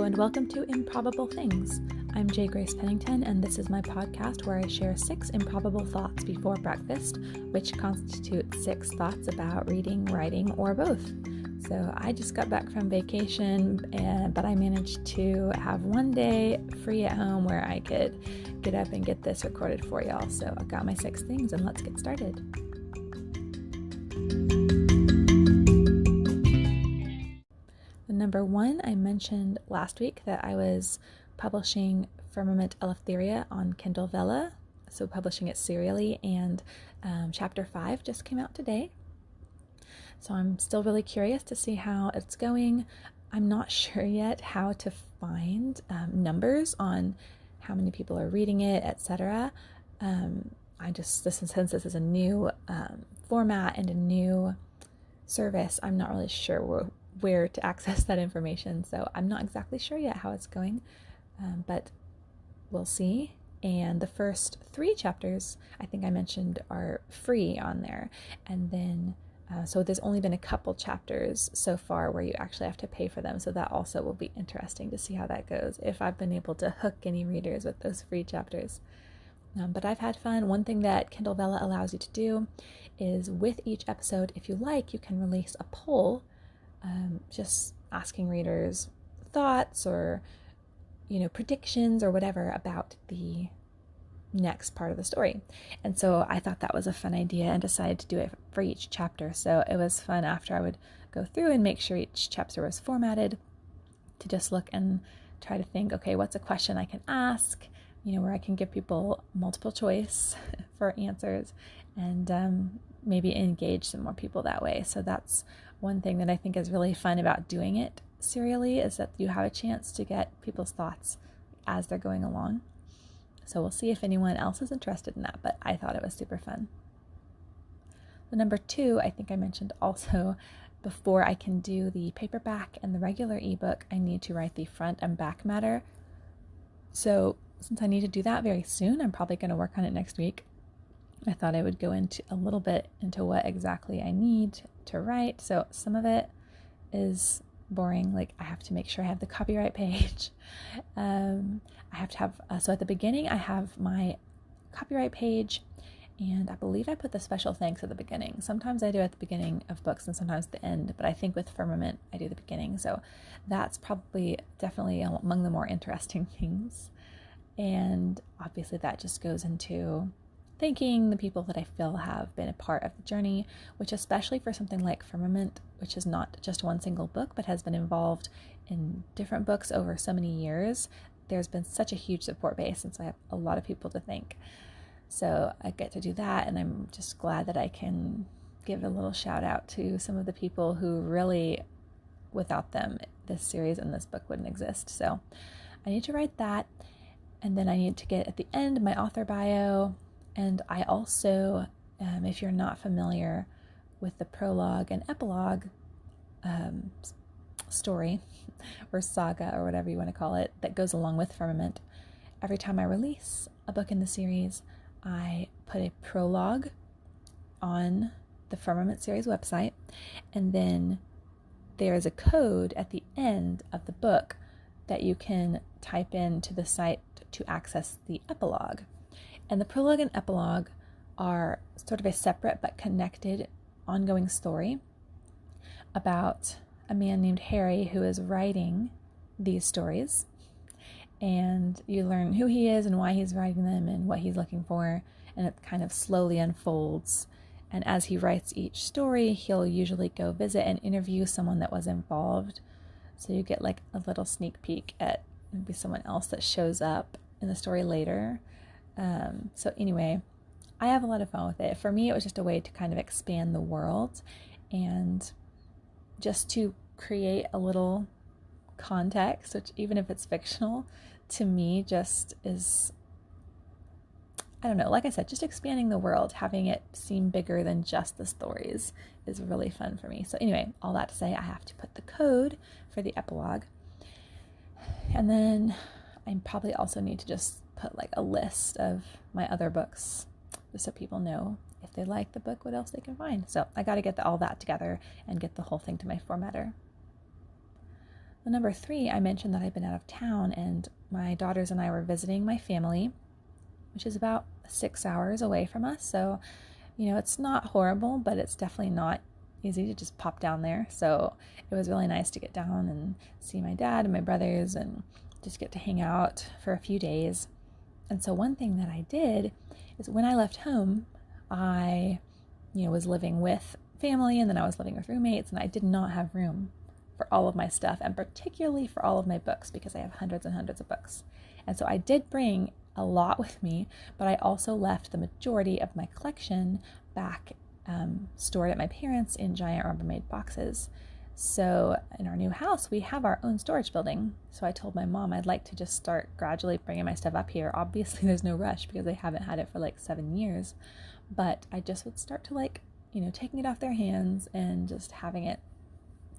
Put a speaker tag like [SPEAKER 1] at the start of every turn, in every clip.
[SPEAKER 1] and welcome to Improbable Things. I'm J. Grace Pennington, and this is my podcast where I share 6 improbable thoughts before breakfast, which constitute 6 thoughts about reading, writing, or both. So I just got back from vacation, but I managed to have one day free at home where I could get up and get this recorded for y'all. So I got my 6 things, and let's get started. Number 1, I mentioned last week that I was publishing Firmament Eleftheria on Kindle Vella, so publishing it serially, and chapter 5 just came out today. So I'm still really curious to see how it's going. I'm not sure yet how to find numbers on how many people are reading it, etc. Since this is a new format and a new service, I'm not really sure where to access that information. So I'm not exactly sure yet how it's going, but we'll see. And the first 3 chapters, I think I mentioned, are free on there. And then, so there's only been a couple chapters so far where you actually have to pay for them. So that also will be interesting to see how that goes, if I've been able to hook any readers with those free chapters. But I've had fun. One thing that Kindle Vella allows you to do is with each episode, if you like, you can release a poll, just asking readers thoughts or, predictions or whatever about the next part of the story. And so I thought that was a fun idea and decided to do it for each chapter. So it was fun after I would go through and make sure each chapter was formatted to just look and try to think, okay, what's a question I can ask, where I can give people multiple choice for answers and maybe engage some more people that way. So that's one thing that I think is really fun about doing it serially, is that you have a chance to get people's thoughts as they're going along. So we'll see if anyone else is interested in that, but I thought it was super fun. The number 2, I think I mentioned also, before I can do the paperback and the regular ebook, I need to write the front and back matter. So since I need to do that very soon, I'm probably going to work on it next week. I thought I would go into a little bit into what exactly I need to write. So some of it is boring, like I have to make sure I have the copyright page. I have to have, so at the beginning I have my copyright page, and I believe I put the special thanks at the beginning. Sometimes I do at the beginning of books and sometimes the end, but I think with Firmament I do the beginning. So that's definitely among the more interesting things. And obviously that just goes into thanking the people that I feel have been a part of the journey, which especially for something like Firmament, which is not just one single book, but has been involved in different books over so many years, there's been such a huge support base, and so I have a lot of people to thank. So I get to do that, and I'm just glad that I can give a little shout out to some of the people who really, without them, this series and this book wouldn't exist. So I need to write that, and then I need to get at the end my author bio. And I also, if you're not familiar with the prologue and epilogue story or saga or whatever you want to call it that goes along with Firmament, every time I release a book in the series, I put a prologue on the Firmament series website, and then there is a code at the end of the book that you can type into the site to access the epilogue. And the prologue and epilogue are sort of a separate but connected ongoing story about a man named Harry who is writing these stories. And you learn who he is and why he's writing them and what he's looking for. And it kind of slowly unfolds. And as he writes each story, he'll usually go visit and interview someone that was involved. So you get like a little sneak peek at maybe someone else that shows up in the story later. So anyway, I have a lot of fun with it. For me, it was just a way to kind of expand the world and just to create a little context, which even if it's fictional, to me just is, I don't know, like I said, just expanding the world, having it seem bigger than just the stories is really fun for me. So anyway, all that to say, I have to put the code for the epilogue. And then I probably also need to just put like a list of my other books just so people know if they like the book what else they can find. So I got to get all that together and get the whole thing to my formatter. The number 3, I mentioned that I'd been out of town, and my daughters and I were visiting my family, which is about 6 hours away from us. So, it's not horrible, but it's definitely not easy to just pop down there. So it was really nice to get down and see my dad and my brothers and just get to hang out for a few days. And so one thing that I did is when I left home, I, was living with family, and then I was living with roommates, and I did not have room for all of my stuff, and particularly for all of my books, because I have hundreds and hundreds of books. And so I did bring a lot with me, but I also left the majority of my collection back stored at my parents' in giant Rubbermaid boxes. So in our new house, we have our own storage building. So I told my mom I'd like to just start gradually bringing my stuff up here. Obviously, there's no rush because they haven't had it for like 7 years, but I just would start to taking it off their hands and just having it,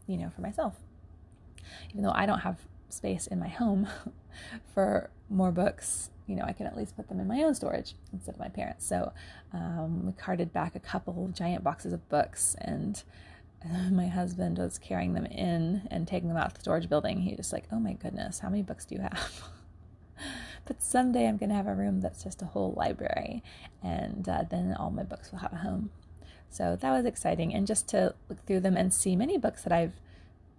[SPEAKER 1] for myself. Even though I don't have space in my home for more books, I can at least put them in my own storage instead of my parents. So we carted back a couple giant boxes of books, and my husband was carrying them in and taking them out to the storage building. He just like, oh my goodness, how many books do you have? But someday I'm going to have a room that's just a whole library, and then all my books will have a home. So that was exciting, and just to look through them and see many books that I've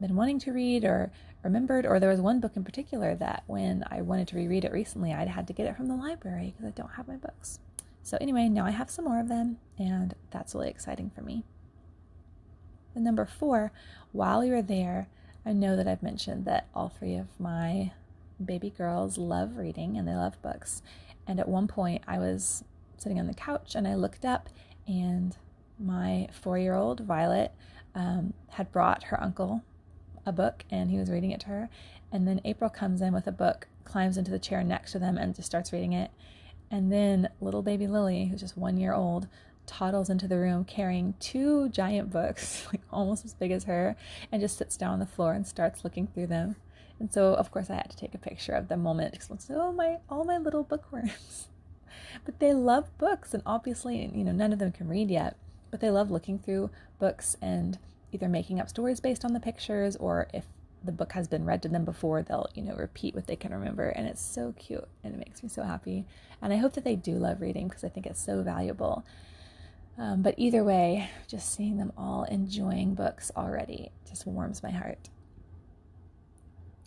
[SPEAKER 1] been wanting to read or remembered, or there was one book in particular that when I wanted to reread it recently, I'd had to get it from the library because I don't have my books. So anyway, now I have some more of them, and that's really exciting for me. The number 4, while we were there, I know that I've mentioned that all 3 of my baby girls love reading and they love books. And at one point I was sitting on the couch and I looked up, and my 4-year-old Violet had brought her uncle a book, and he was reading it to her. And then April comes in with a book, climbs into the chair next to them, and just starts reading it. And then little baby Lily, who's just 1 year old, toddles into the room carrying 2 giant books, like almost as big as her, and just sits down on the floor and starts looking through them. And so, of course, I had to take a picture of the moment, because all my little bookworms. But they love books, and obviously, none of them can read yet, but they love looking through books and either making up stories based on the pictures, or if the book has been read to them before, they'll, repeat what they can remember. And it's so cute, and it makes me so happy. And I hope that they do love reading, because I think it's so valuable. But either way, just seeing them all enjoying books already just warms my heart.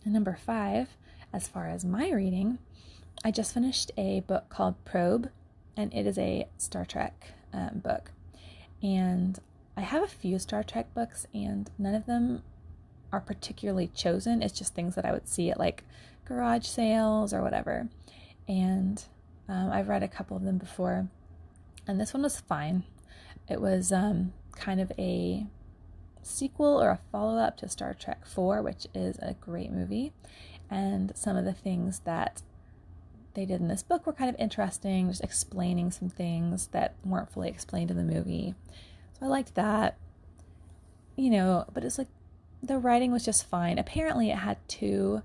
[SPEAKER 1] And number 5, as far as my reading, I just finished a book called Probe, and it is a Star Trek book. And I have a few Star Trek books, and none of them are particularly chosen. It's just things that I would see at like garage sales or whatever. And I've read a couple of them before, and this one was fine. It was kind of a sequel or a follow-up to Star Trek 4, which is a great movie. And some of the things that they did in this book were kind of interesting, just explaining some things that weren't fully explained in the movie. So I liked that, but it's like the writing was just fine. Apparently it had 2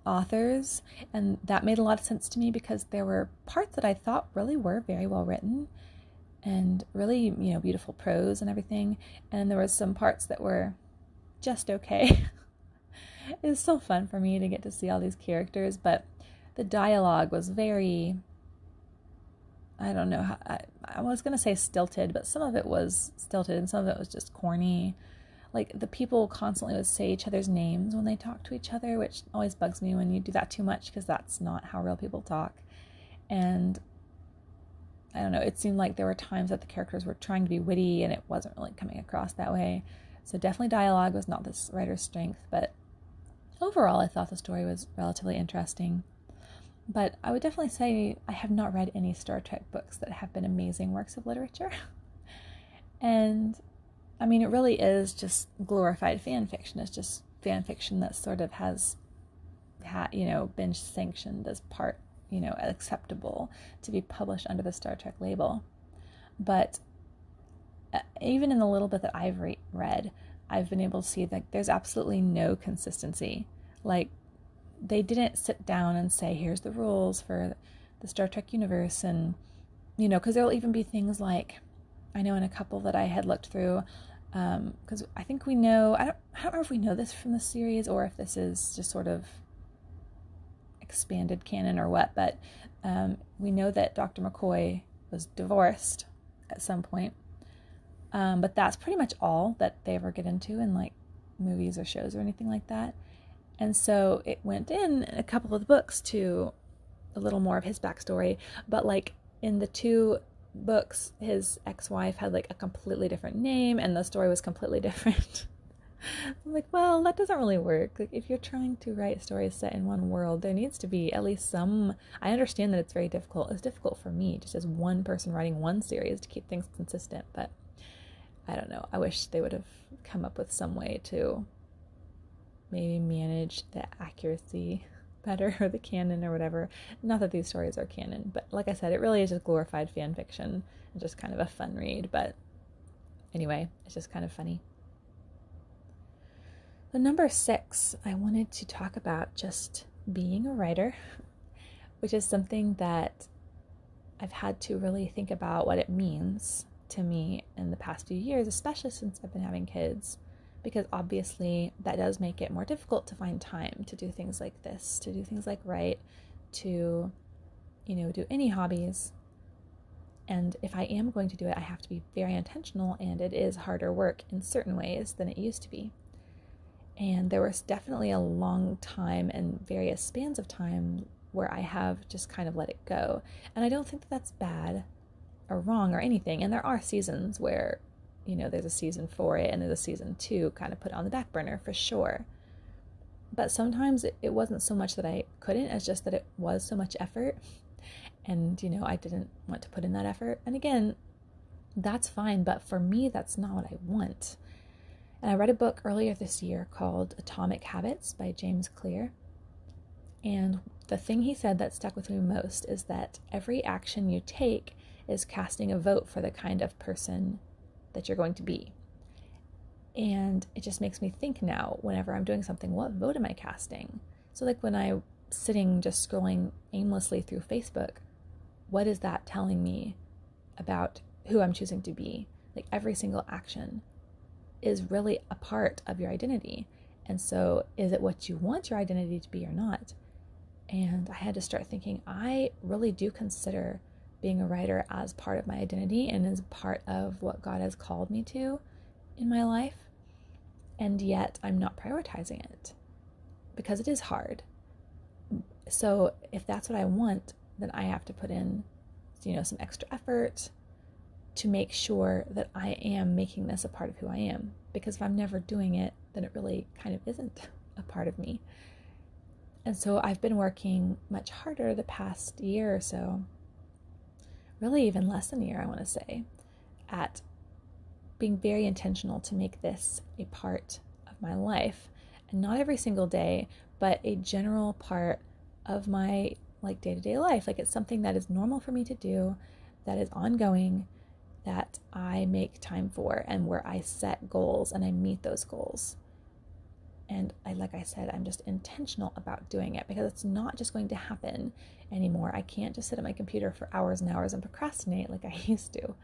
[SPEAKER 1] authors, and that made a lot of sense to me, because there were parts that I thought really were very well written and really, beautiful prose and everything. And there was some parts that were just okay. It was so fun for me to get to see all these characters, but the dialogue was very, I don't know, I was going to say stilted, but some of it was stilted and some of it was just corny. Like, the people constantly would say each other's names when they talk to each other, which always bugs me when you do that too much, because that's not how real people talk. And I don't know, it seemed like there were times that the characters were trying to be witty and it wasn't really coming across that way. So definitely dialogue was not this writer's strength, but overall I thought the story was relatively interesting. But I would definitely say I have not read any Star Trek books that have been amazing works of literature. And I mean, it really is just glorified fan fiction. It's just fan fiction that sort of has, been sanctioned as part, acceptable to be published under the Star Trek label. But even in the little bit that I've read, I've been able to see that there's absolutely no consistency. Like, they didn't sit down and say, here's the rules for the Star Trek universe. And, because there'll even be things like, I know in a couple that I had looked through, Because I think we know, I don't remember if we know this from the series or if this is just sort of expanded canon or what, but we know that Dr. McCoy was divorced at some point. But that's pretty much all that they ever get into in like movies or shows or anything like that. And so it went in a couple of the books to a little more of his backstory, but like in the 2 books, his ex-wife had like a completely different name and the story was completely different. I'm like, well, that doesn't really work. Like, if you're trying to write stories set in one world, there needs to be at least some. I understand that it's very difficult. It's difficult for me, just as one person writing one series, to keep things consistent. But I don't know. I wish they would have come up with some way to maybe manage the accuracy better, or the canon or whatever. Not that these stories are canon, but like I said, it really is just glorified fan fiction and just kind of a fun read. But anyway, it's just kind of funny. The number 6, I wanted to talk about just being a writer, which is something that I've had to really think about what it means to me in the past few years, especially since I've been having kids, because obviously that does make it more difficult to find time to do things like this, to do things like write, to, do any hobbies. And if I am going to do it, I have to be very intentional, and it is harder work in certain ways than it used to be. And there was definitely a long time and various spans of time where I have just kind of let it go. And I don't think that that's bad or wrong or anything. And there are seasons where, there's a season for it and there's a season 2 kind of put on the back burner for sure. But sometimes it wasn't so much that I couldn't, it's just that it was so much effort. And, I didn't want to put in that effort. And again, that's fine. But for me, that's not what I want. And I read a book earlier this year called Atomic Habits by James Clear. And the thing he said that stuck with me most is that every action you take is casting a vote for the kind of person that you're going to be. And it just makes me think now, whenever I'm doing something, what vote am I casting? So like when I'm sitting just scrolling aimlessly through Facebook, what is that telling me about who I'm choosing to be? Like every single action is really a part of your identity. And so is it what you want your identity to be or not? And I had to start thinking, I really do consider being a writer as part of my identity and as part of what God has called me to in my life. And yet I'm not prioritizing it because it is hard. So if that's what I want, then I have to put in, some extra effort to make sure that I am making this a part of who I am. Because if I'm never doing it, then it really kind of isn't a part of me. And so I've been working much harder the past year or so, really even less than a year, I want to say, at being very intentional to make this a part of my life. And not every single day, but a general part of my day-to-day life. Like it's something that is normal for me to do, that is ongoing, that I make time for, and where I set goals and I meet those goals. And like I said, I'm just intentional about doing it because it's not just going to happen anymore. I can't just sit at my computer for hours and hours and procrastinate like I used to.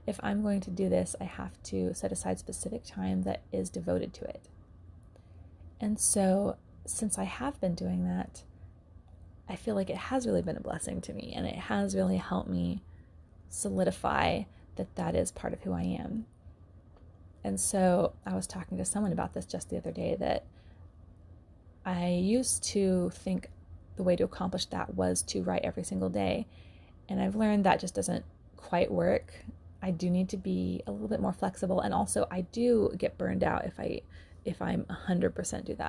[SPEAKER 1] If I'm going to do this, I have to set aside specific time that is devoted to it. And so since I have been doing that, I feel like it has really been a blessing to me, and it has really helped me solidify that is part of who I am. And so I was talking to someone about this just the other day, that I used to think the way to accomplish that was to write every single day. And I've learned that just doesn't quite work. I do need to be a little bit more flexible. And also I do get burned out if I'm 100% do that